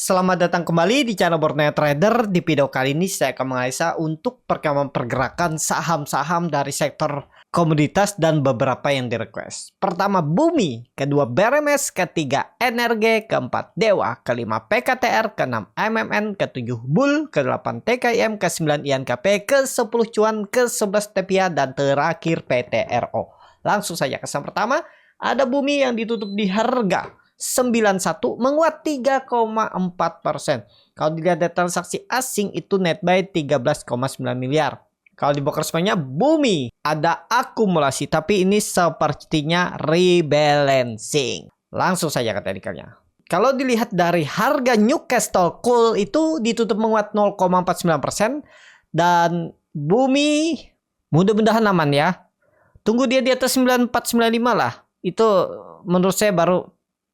Selamat datang kembali di channel Borneo Trader. Di video kali ini saya akan menganalisa untuk perkembangan pergerakan saham-saham dari sektor komoditas dan beberapa yang di request. Pertama Bumi, kedua BRMS, ketiga NRG, keempat Dewa, kelima PKTR, keenam MMN, ketujuh Bull, kedelapan TKIM, ke-9 INKP, ke-10 Cuan, ke-11 Tepia, dan terakhir PTRO. Langsung saja ke saham pertama, ada Bumi yang ditutup di harga 91 menguat 3,4%. Kalau dilihat dari transaksi asing itu net buy 13,9 miliar. Kalau di broker semuanya Bumi ada akumulasi, tapi ini sepertinya rebalancing. Langsung saja ke teknikalnya. Kalau dilihat dari harga Newcastle Coal itu ditutup menguat 0,49% dan Bumi mudah-mudahan aman ya. Tunggu dia di atas 9495 lah. Itu menurut saya baru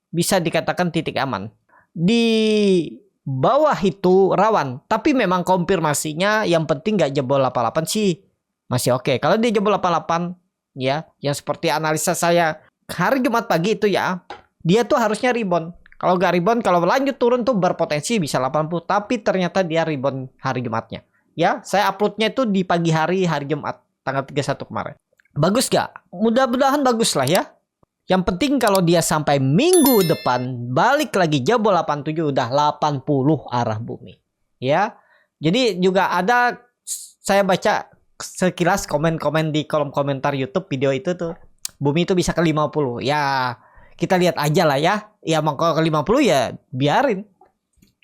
bisa dikatakan titik aman. Di bawah itu rawan, tapi memang konfirmasinya yang penting nggak jebol 88 sih masih oke. Kalau dia jebol 88 ya, yang seperti analisa saya hari Jumat pagi itu ya, dia tuh harusnya rebound. Kalau nggak rebound, kalau lanjut turun tuh berpotensi bisa 80, tapi ternyata dia rebound hari Jumatnya. Ya, saya uploadnya itu di pagi hari Jumat tanggal 31 kemarin. Bagus gak? Mudah-mudahan bagus lah ya. Yang penting kalau dia sampai minggu depan balik lagi jebol 87 udah 80 arah Bumi. Ya. Jadi juga ada saya baca sekilas komen-komen di kolom komentar YouTube video itu tuh. Bumi itu bisa ke 50. Ya, kita lihat aja lah ya. Ya kalau ke 50 ya biarin.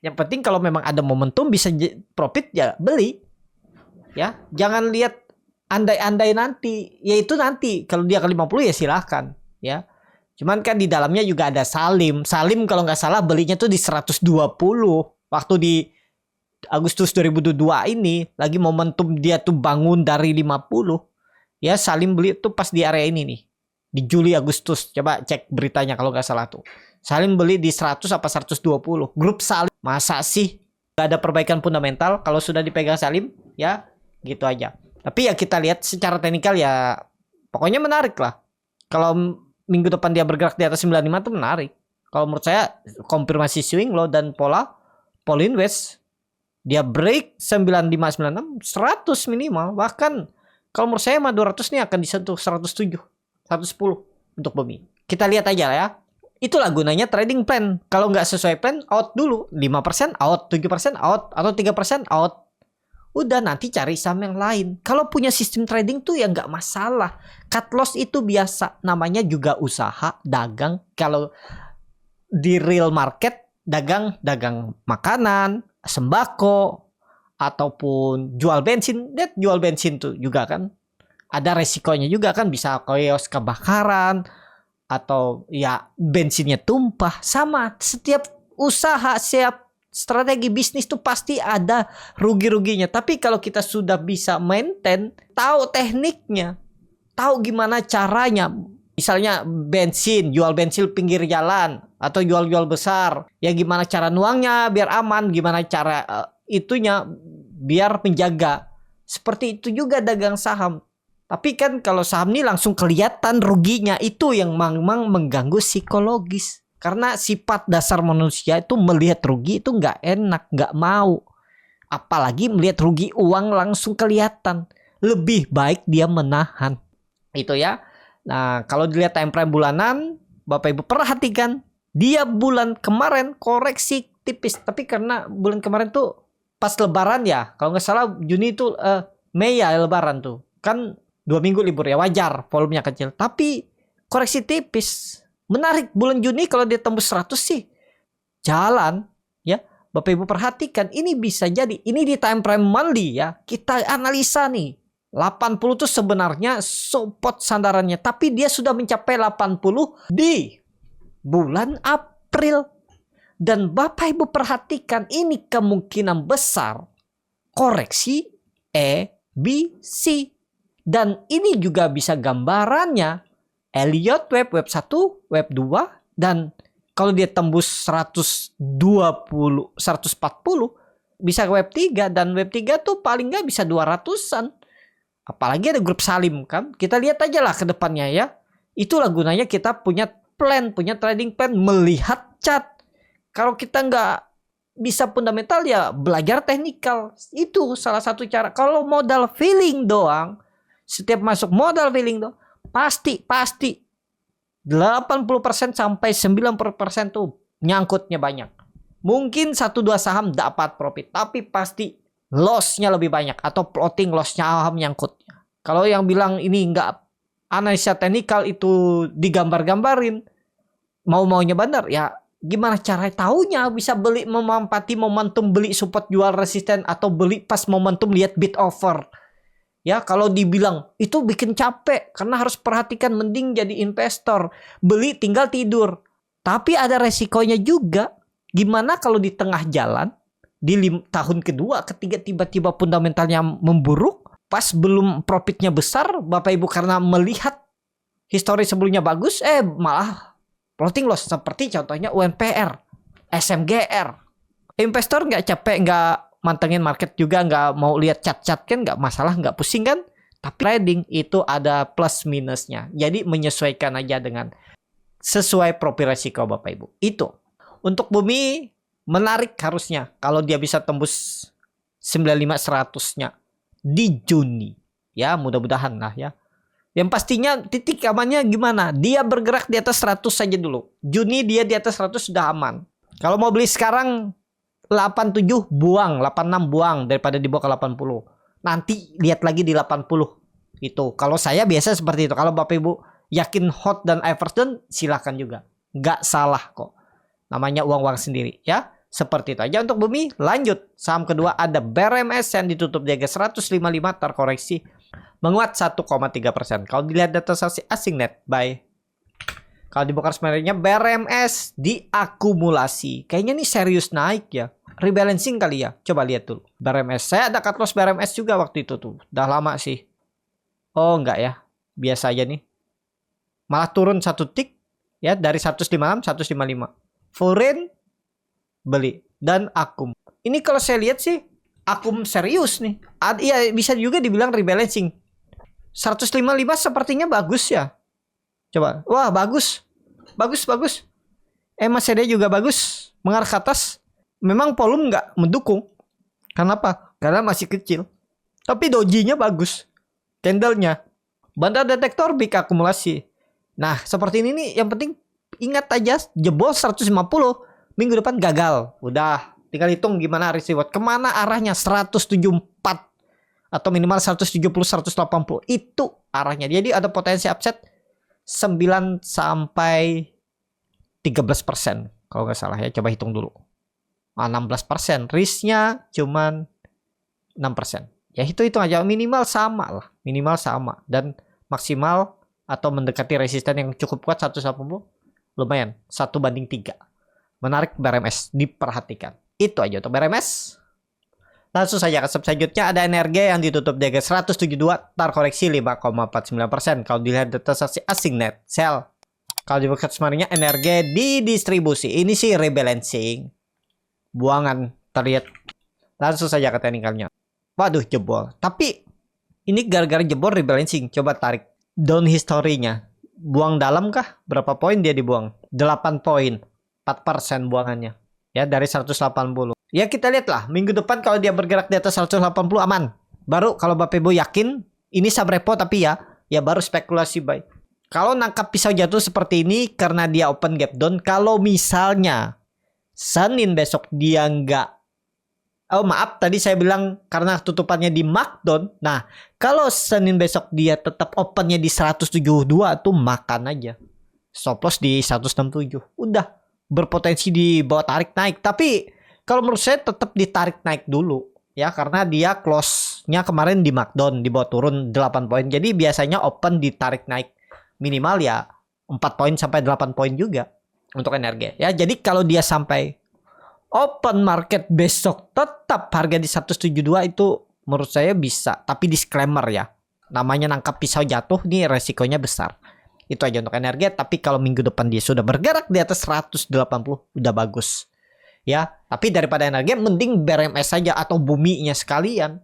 Yang penting kalau memang ada momentum bisa profit ya beli. Ya, jangan lihat andai-andai nanti. Ya itu nanti kalau dia ke 50 ya silahkan, ya. Cuman kan di dalamnya juga ada Salim. Salim kalau nggak salah belinya tuh di 120. Waktu di Agustus 2022 ini lagi momentum dia tuh bangun dari 50. Ya Salim beli tuh pas di area ini nih. Di Juli Agustus. Coba cek beritanya kalau nggak salah tuh. Salim beli di 100 apa 120. Grup Salim. Masa sih nggak ada perbaikan fundamental kalau sudah dipegang Salim? Ya gitu aja. Tapi ya kita lihat secara teknikal ya pokoknya menarik lah. Kalau minggu depan dia bergerak di atas 95 tuh menarik. Kalau menurut saya konfirmasi swing low dan pola Pauline West dia break 9596 100 minimal. Bahkan kalau menurut saya mah 200 nih akan disentuh 107 110 untuk Bumi. Kita lihat aja lah ya. Itulah gunanya trading plan. Kalau nggak sesuai plan out dulu. 5% out, 7% out, atau 3% out. Udah nanti cari saham yang lain. Kalau punya sistem trading tuh ya nggak masalah. Cut loss itu biasa. Namanya juga usaha, dagang. Kalau di real market, dagang makanan, sembako, ataupun jual bensin. Lihat jual bensin tuh juga kan. Ada resikonya juga kan. Bisa kios kebakaran. Atau ya bensinnya tumpah. Sama setiap usaha, setiap strategi bisnis tuh pasti ada rugi-ruginya. Tapi kalau kita sudah bisa maintain, tahu tekniknya, tahu gimana caranya, misalnya bensin, jual bensin pinggir jalan atau jual-jual besar, ya gimana cara nuangnya biar aman, gimana cara itunya biar menjaga. Seperti itu juga dagang saham. Tapi kan kalau saham ini langsung kelihatan ruginya, itu yang memang mengganggu psikologis. Karena sifat dasar manusia itu melihat rugi itu nggak enak, nggak mau. Apalagi melihat rugi uang langsung kelihatan. Lebih baik dia menahan. Itu ya. Nah kalau dilihat time frame bulanan, Bapak Ibu perhatikan. Dia bulan kemarin koreksi tipis. Tapi karena bulan kemarin tuh pas lebaran ya. Kalau nggak salah Juni itu Mei ya lebaran tuh. Kan 2 minggu libur ya, wajar volumenya kecil. Tapi koreksi tipis. Menarik bulan Juni kalau dia tembus 100 sih jalan ya. Bapak Ibu perhatikan ini bisa jadi ini di time frame monthly ya. Kita analisa nih 80 tuh sebenarnya support sandarannya, tapi dia sudah mencapai 80 di bulan April. Dan Bapak Ibu perhatikan ini kemungkinan besar koreksi ABC. Dan ini juga bisa gambarannya Elliott wave 1, wave 2, dan kalau dia tembus 120, 140 bisa ke wave 3, dan wave 3 tuh paling nggak bisa 200-an. Apalagi ada grup Salim kan. Kita lihat aja lah ke depannya ya. Itulah gunanya kita punya plan, punya trading plan, melihat chart. Kalau kita nggak bisa fundamental ya belajar teknikal. Itu salah satu cara. Kalau modal feeling doang, setiap masuk modal feeling doang, pasti 80% sampai 90% tuh nyangkutnya banyak. Mungkin 1-2 saham dapat profit, tapi pasti loss-nya lebih banyak atau floating loss-nya saham nyangkutnya. Kalau yang bilang ini enggak analisa teknikal itu digambar-gambarin, mau-maunya benar ya. Gimana cara taunya bisa beli memanfaati momentum, beli support jual resisten, atau beli pas momentum lihat bid offer. Ya, kalau dibilang itu bikin capek karena harus perhatikan, mending jadi investor. Beli tinggal tidur. Tapi ada resikonya juga. Gimana kalau di tengah jalan, di tahun kedua, ketiga tiba-tiba fundamentalnya memburuk, pas belum profitnya besar, Bapak Ibu karena melihat histori sebelumnya bagus, malah floating loss. Seperti contohnya UNPR, SMGR. Investor nggak capek, nggak mantengin market juga, nggak mau lihat cat-cat kan, nggak masalah, nggak pusing kan. Tapi trading itu ada plus minusnya. Jadi menyesuaikan aja dengan sesuai profil resiko Bapak Ibu. Itu. Untuk Bumi menarik harusnya kalau dia bisa tembus 95-100-nya di Juni. Ya, mudah-mudahan lah ya. Yang pastinya titik amannya gimana? Dia bergerak di atas 100 saja dulu. Juni dia di atas 100 sudah aman. Kalau mau beli sekarang 87 buang, 86 buang daripada dibawa ke 80. Nanti lihat lagi di 80. Itu. Kalau saya biasa seperti itu. Kalau Bapak Ibu yakin hot dan Everton silahkan juga. Nggak salah kok. Namanya uang-uang sendiri ya. Seperti itu aja untuk Bumi. Lanjut. Saham kedua ada BRMS yang ditutup di harga 155 terkoreksi. Menguat 1,3%. Kalau dilihat data transaksi asing net buy. Kalau di broker sebenarnya BRMS diakumulasi. Kayaknya nih serius naik ya. Rebalancing kali ya. Coba lihat dulu. BRMS. Saya ada cut loss BRMS juga waktu itu tuh. Udah lama sih. Oh enggak ya. Biasa aja nih. Malah turun satu tick. Ya dari 156 155. Foreign beli dan akum. Ini kalau saya lihat sih akum serius nih. Iya bisa juga dibilang rebalancing. 155 sepertinya bagus ya. Coba. Wah, bagus. Bagus. MACD juga bagus. Mengarah ke atas. Memang volume nggak mendukung. Kenapa? Karena masih kecil. Tapi dojinya bagus. Candlenya. Bandar detektor big akumulasi. Nah, seperti ini nih yang penting ingat aja jebol 150 minggu depan gagal. Udah, tinggal hitung gimana risk reward. Kemana arahnya 174 atau minimal 170 180 itu arahnya. Jadi ada potensi upset 9 sampai 13% kalau nggak salah ya. Coba hitung dulu. 16%. Risknya cuman 6%. Ya hitung aja, minimal sama lah. Minimal sama. Dan maksimal atau mendekati resisten yang cukup kuat 180. Lumayan. 1/3. Menarik BRMS. Diperhatikan. Itu aja untuk BRMS. Langsung saja ke sub selanjutnya ada energi yang ditutup di harga 172. Terkoreksi 5,49%. Kalau dilihat data transaksi asing net. Sell. Kalau di market sebenarnya energi didistribusi. Ini sih rebalancing. Buangan terlihat. Langsung saja ke teknikalnya. Waduh jebol. Tapi ini gara-gara jebol rebalancing. Coba tarik down historinya. Buang dalam kah? Berapa poin dia dibuang? 8 poin. 4% buangannya. Ya dari 180. Ya kita lihat lah. Minggu depan kalau dia bergerak di atas 180 aman. Baru kalau Bapak Ibu yakin. Ini subrepo tapi ya baru spekulasi buy. Kalau nangkap pisau jatuh seperti ini karena dia open gap down. Kalau misalnya Senin besok dia nggak. Oh maaf tadi saya bilang karena tutupannya di markdown. Nah kalau Senin besok dia tetap opennya di 172 tuh makan aja. Stop loss di 167. Udah berpotensi di bawah tarik naik. Tapi kalau menurut saya tetap ditarik naik dulu. Ya karena dia close-nya kemarin di markdown. Di bawah turun 8 poin. Jadi biasanya open ditarik naik. Minimal ya 4 poin sampai 8 poin juga. Untuk energi. Ya jadi kalau dia sampai open market besok tetap harga di 172 itu menurut saya bisa. Tapi disclaimer ya. Namanya nangkap pisau jatuh nih resikonya besar. Itu aja untuk energi. Tapi kalau minggu depan dia sudah bergerak di atas 180 udah bagus. Ya. Tapi daripada energi mending BRMS saja atau buminya sekalian.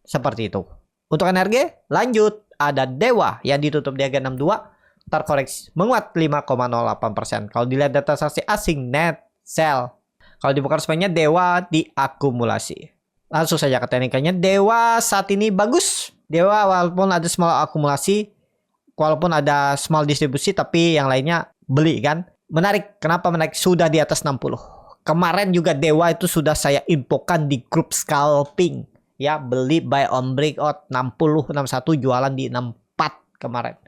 Seperti itu. Untuk energi lanjut. Ada Dewa yang ditutup di harga 62. Terkoreksi menguat 5,08%. Kalau dilihat data transaksi asing net sell. Kalau di broker semuanya Dewa diakumulasi. Langsung saja ke teknikanya. Dewa saat ini bagus. Dewa walaupun ada small akumulasi, walaupun ada small distribusi, tapi yang lainnya beli kan. Menarik. Kenapa menarik? Sudah di atas 60. Kemarin juga Dewa itu sudah saya infokan di grup scalping. Ya, beli buy on breakout 60, 61, jualan di 64 kemarin.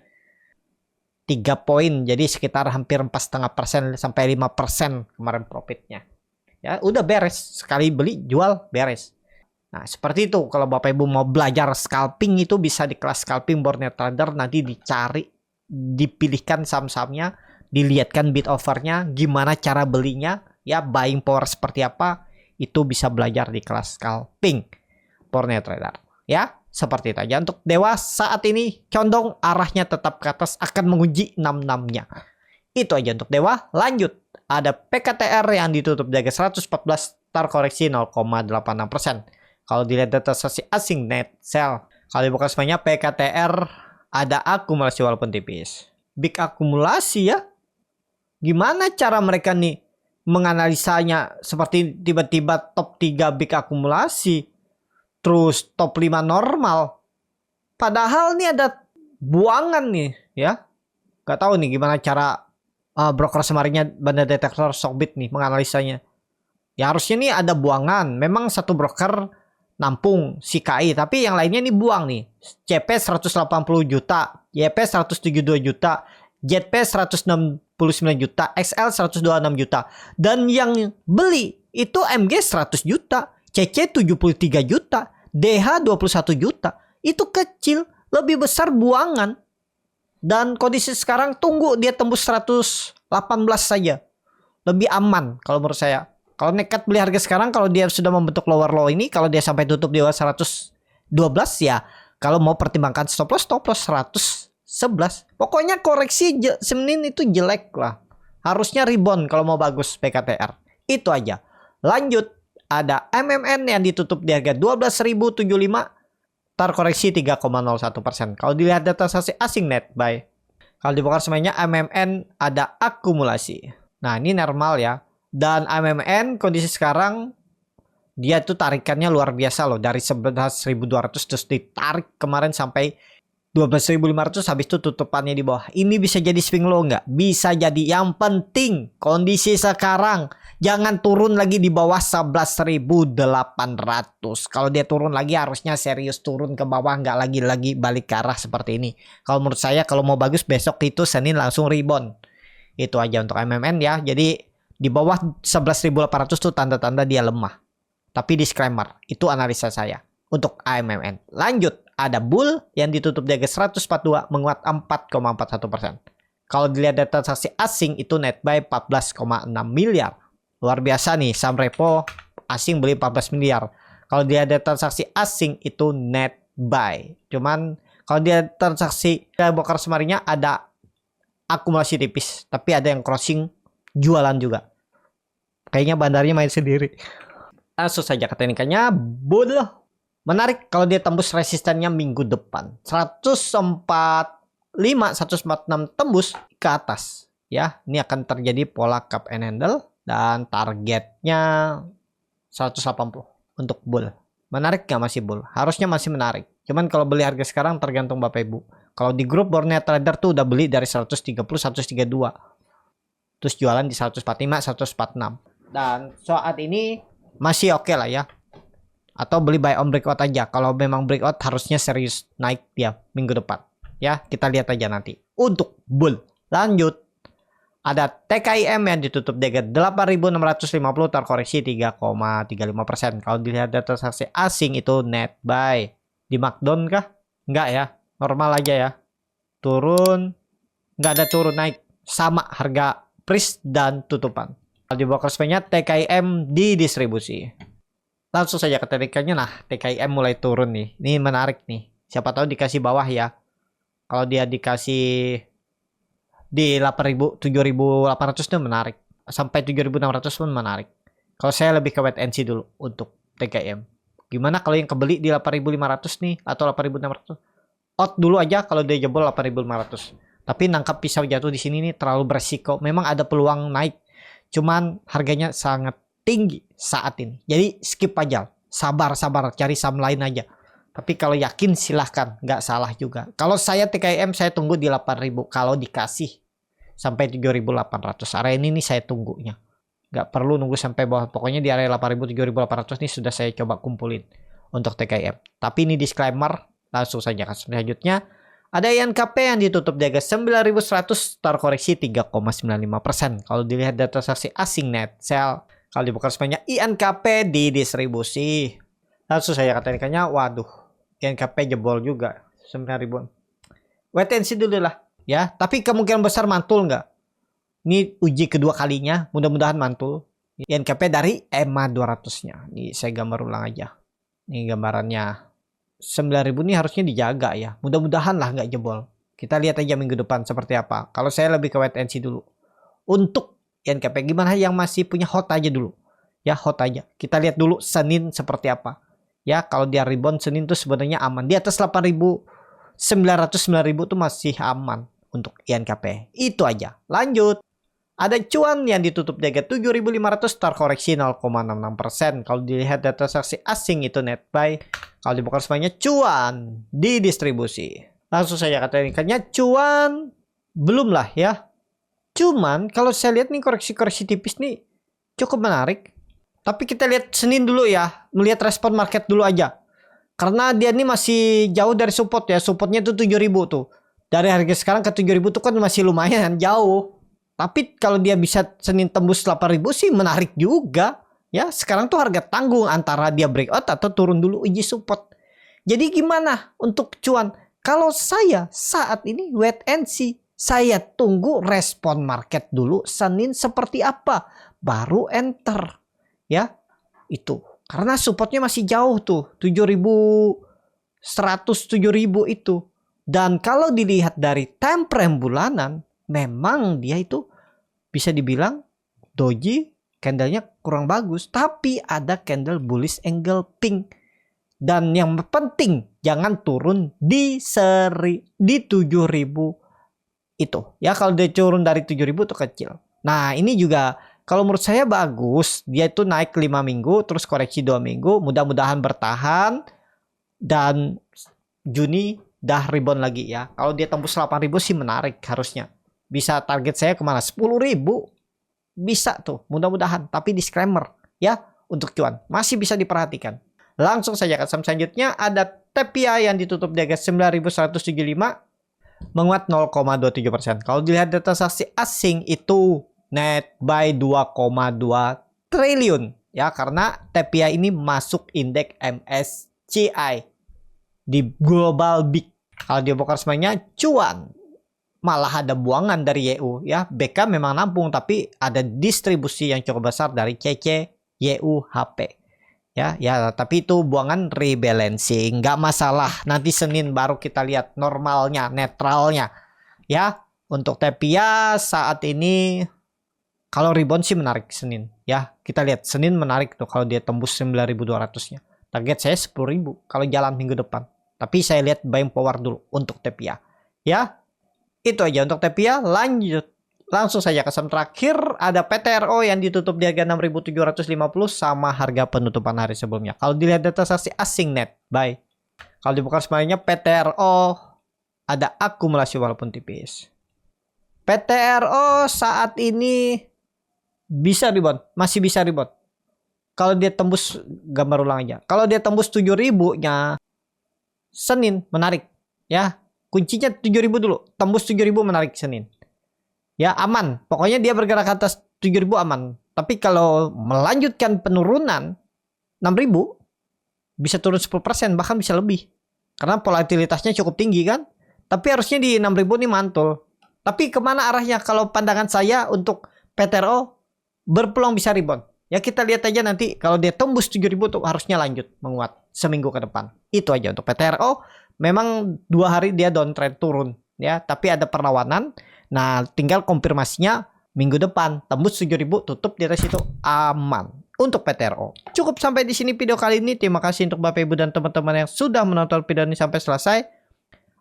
3 poin, jadi sekitar hampir 4,5% sampai 5% kemarin profitnya. Ya, udah beres. Sekali beli, jual, beres. Nah, seperti itu. Kalau Bapak Ibu mau belajar scalping itu bisa di kelas scalping Borneo Trader. Nanti dicari, dipilihkan saham-sahamnya, dilihatkan bid offernya, gimana cara belinya, ya buying power seperti apa, itu bisa belajar di kelas scalping Borneo Trader. Ya, seperti itu aja. Untuk Dewa saat ini condong arahnya tetap ke atas, akan menguji 66-nya. Itu aja untuk Dewa. Lanjut. Ada PKTR yang ditutup di harga 114, terkoreksi 0,86%. Kalau dilihat data transaksi asing net sell, kalau dibuka semuanya PKTR ada akumulasi walaupun tipis. Big akumulasi ya. Gimana cara mereka nih menganalisanya, seperti tiba-tiba top 3 big akumulasi, terus top 5 normal. Padahal nih ada buangan nih ya. Gak tahu nih gimana cara broker semarinya Banda Detektor Stockbit nih menganalisanya. Ya harusnya nih ada buangan. Memang satu broker nampung si KI, tapi yang lainnya nih buang nih. CP 180 juta, YP 172 juta, JP 169 juta, XL 126 juta. Dan yang beli itu MG 100 juta, CC 73 juta, DH 21 juta. Itu kecil, lebih besar buangan. Dan kondisi sekarang tunggu dia tembus 118 saja. Lebih aman kalau menurut saya. Kalau nekat beli harga sekarang, kalau dia sudah membentuk lower low ini, kalau dia sampai tutup di bawah 112 ya, kalau mau pertimbangkan stop loss 111. Pokoknya koreksi Senin itu jelek lah. Harusnya rebound kalau mau bagus PKTR. Itu aja. Lanjut, ada MMN yang ditutup di harga 12.075, terkoreksi 3,01%. Kalau dilihat data transaksi asing net buy, kalau dibongkar semuanya MMN ada akumulasi. Nah, ini normal ya. Dan MMN kondisi sekarang dia tuh tarikannya luar biasa loh, dari 11.200 terus ditarik kemarin sampai 12.500, habis itu tutupannya di bawah. Ini bisa jadi swing low nggak? Bisa jadi. Yang penting kondisi sekarang jangan turun lagi di bawah 11.800. Kalau dia turun lagi harusnya serius turun ke bawah, nggak lagi balik ke arah seperti ini. Kalau menurut saya kalau mau bagus besok itu Senin langsung rebound. Itu aja untuk MMN ya. Jadi di bawah 11.800 tuh tanda-tanda dia lemah. Tapi disclaimer, itu analisa saya untuk AMMN. Lanjut, ada bull yang ditutup di harga 142 menguat 4,41%. Kalau dilihat data transaksi asing itu net buy 14,6 miliar. Luar biasa nih, saham repo asing beli 14 miliar. Kalau dilihat data transaksi asing itu net buy. Cuman kalau dia transaksi bokar semarinya ada akumulasi tipis, tapi ada yang crossing jualan juga. Kayaknya bandarnya main sendiri. Langsung saja ke teknikanya. Bull menarik kalau dia tembus resistennya minggu depan 145, 146 tembus ke atas ya. Ini akan terjadi pola cup and handle dan targetnya 180 untuk bull. Menarik nggak masih bull? Harusnya masih menarik. Cuman kalau beli harga sekarang tergantung Bapak Ibu. Kalau di grup Borneo Trader tuh udah beli dari 130, 132. Terus jualan di 145, 146. Dan saat ini masih oke lah ya. Atau beli buy on breakout aja. Kalau memang breakout harusnya serius naik dia minggu depan. Ya, kita lihat aja nanti. Untuk bull. Lanjut. Ada TKIM yang ditutup di harga 8.650, terkoreksi 3,35%. Kalau dilihat data transaksi asing itu net buy. Di markdown kah? Enggak ya. Normal aja ya. Turun. Enggak ada turun naik. Sama harga price dan tutupan. Kalau di broker nya TKIM di distribusi. Langsung saja ke teknikanya. Nah, TKIM mulai turun nih. Ini menarik nih. Siapa tahu dikasih bawah ya. Kalau dia dikasih di 8.000, 7.800 itu menarik. Sampai 7.600 pun menarik. Kalau saya lebih ke wait and see dulu untuk TKIM. Gimana kalau yang kebeli di 8.500 nih atau 8.600? Out dulu aja kalau dia jebol 8.500. Tapi nangkap pisau jatuh di sini nih terlalu beresiko. Memang ada peluang naik. Cuman harganya sangat tinggi saat ini. Jadi skip aja. Sabar, cari saham lain aja. Tapi kalau yakin silahkan, nggak salah juga. Kalau saya TKIM saya tunggu di 8.000 kalau dikasih sampai 7.800. Area ini nih saya tunggunya. Nggak perlu nunggu sampai bawah. Pokoknya di area 8.000 7.800 nih sudah saya coba kumpulin untuk TKIM. Tapi ini disclaimer, langsung saja ke selanjutnya. Ada INKP yang ditutup di harga 9.100, terkoreksi 3,95%. Kalau dilihat data transaksi asing net sell, kalau dibuka semuanya INKP di distribusi. Langsung saya katakannya, waduh, INKP jebol juga 9.000. Wait and see dulu lah ya. Tapi kemungkinan besar mantul nggak? Ini uji kedua kalinya, mudah-mudahan mantul. INKP dari EMA 200-nya. Ini saya gambar ulang aja. Ini gambarannya. 9.000 ini harusnya dijaga ya. Mudah-mudahan lah nggak jebol. Kita lihat aja minggu depan seperti apa. Kalau saya lebih ke wait and see dulu. Untuk INKP gimana yang masih punya hot aja dulu. Ya hot aja. Kita lihat dulu Senin seperti apa. Ya kalau dia rebound Senin tuh sebenarnya aman. Di atas 8.900 9.000 tuh masih aman untuk INKP. Itu aja. Lanjut. Ada cuan yang ditutup di harga 7.500, terkoreksi 0,66%. Kalau dilihat data transaksi asing itu net buy. Kalau dibuka semuanya cuan di distribusi. Langsung saja katakannya cuan belum lah ya. Cuman kalau saya lihat nih koreksi-koreksi tipis nih cukup menarik. Tapi kita lihat Senin dulu ya. Melihat respon market dulu aja. Karena dia ini masih jauh dari support ya. Supportnya itu 7.000 tuh. Dari harga sekarang ke 7.000 tuh kan masih lumayan jauh. Tapi kalau dia bisa Senin tembus 8.000 sih menarik juga. Ya, sekarang tuh harga tanggung antara dia breakout atau turun dulu uji support. Jadi gimana untuk cuan? Kalau saya saat ini wait and see. Saya tunggu respon market dulu Senin seperti apa. Baru enter. Ya, itu. Karena supportnya masih jauh tuh. 7.100, 7.000 itu. Dan kalau dilihat dari time frame bulanan. Memang dia itu bisa dibilang doji candlenya kurang bagus. Tapi ada candle bullish angle pink. Dan yang penting jangan turun di 7.000 itu. Ya kalau dia turun dari 7.000 itu kecil. Nah ini juga kalau menurut saya bagus. Dia itu naik 5 minggu terus koreksi 2 minggu. Mudah-mudahan bertahan. Dan Juni dah rebound lagi ya. Kalau dia tembus 8.000 sih menarik harusnya. Bisa target saya kemana? 10.000. Bisa tuh. Mudah-mudahan. Tapi disclaimer. Ya. Untuk cuan. Masih bisa diperhatikan. Langsung saja ke saham selanjutnya. Ada TPI yang ditutup di harga 9.175. Menguat 0,27%. Kalau dilihat data transaksi asing itu net buy 2,2 triliun. Ya. Karena TPI ini masuk indeks MSCI. Di global big. Kalau dia bongkar semuanya cuan. Malah ada buangan dari YU ya. BK memang nampung tapi ada distribusi yang cukup besar dari CC, YU, HP. Ya, tapi itu buangan rebalancing, nggak masalah. Nanti Senin baru kita lihat normalnya, netralnya. Ya, untuk TPIA saat ini kalau rebound sih menarik Senin. Ya, kita lihat Senin menarik tuh kalau dia tembus 9.200-nya. Target saya 10.000 kalau jalan minggu depan. Tapi saya lihat buying power dulu untuk TPIA. Ya. Itu aja untuk TPIA. Lanjut. Langsung saja ke saham terakhir. Ada PTRO yang ditutup di harga 6.750 sama harga penutupan hari sebelumnya. Kalau dilihat data transaksi asing net buy. Kalau dibuka semuanya PTRO ada akumulasi walaupun tipis. PTRO saat ini bisa rebound. Masih bisa rebound. Kalau dia tembus, gambar ulang aja. Kalau dia tembus 7.000-nya Senin menarik. Ya. Kuncinya 7.000 dulu. Tembus 7.000 menarik Senin. Ya aman. Pokoknya dia bergerak ke atas 7.000 aman. Tapi kalau melanjutkan penurunan 6.000 bisa turun 10%. Bahkan bisa lebih. Karena volatilitasnya cukup tinggi kan. Tapi harusnya di 6.000 ini mantul. Tapi kemana arahnya? Kalau pandangan saya untuk PTRO berpeluang bisa rebound. Ya kita lihat aja nanti. Kalau dia tembus 7.000 tuh harusnya lanjut menguat seminggu ke depan. Itu aja untuk PTRO. Memang 2 hari dia downtrend turun ya, tapi ada perlawanan. Nah, tinggal konfirmasinya minggu depan tembus 7.000 tutup di atas itu aman untuk PTRO. Cukup sampai di sini video kali ini. Terima kasih untuk Bapak Ibu dan teman-teman yang sudah menonton video ini sampai selesai.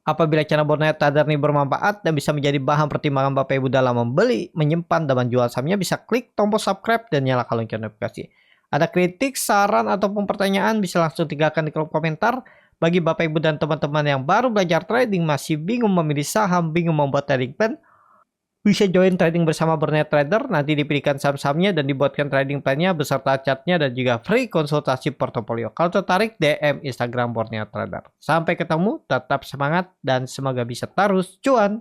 Apabila channel Borneo Trader ini bermanfaat dan bisa menjadi bahan pertimbangan Bapak Ibu dalam membeli, menyimpan dan menjual sahamnya, bisa klik tombol subscribe dan nyalakan lonceng notifikasi. Ada kritik, saran, ataupun pertanyaan bisa langsung tinggalkan di kolom komentar. Bagi Bapak Ibu dan teman-teman yang baru belajar trading, masih bingung memilih saham, bingung membuat trading plan, bisa join trading bersama Borneo Trader. Nanti dipilihkan saham-sahamnya dan dibuatkan trading plan-nya beserta chartnya dan juga free konsultasi portofolio. Kalau tertarik, DM Instagram Borneo Trader. Sampai ketemu, tetap semangat dan semoga bisa terus cuan.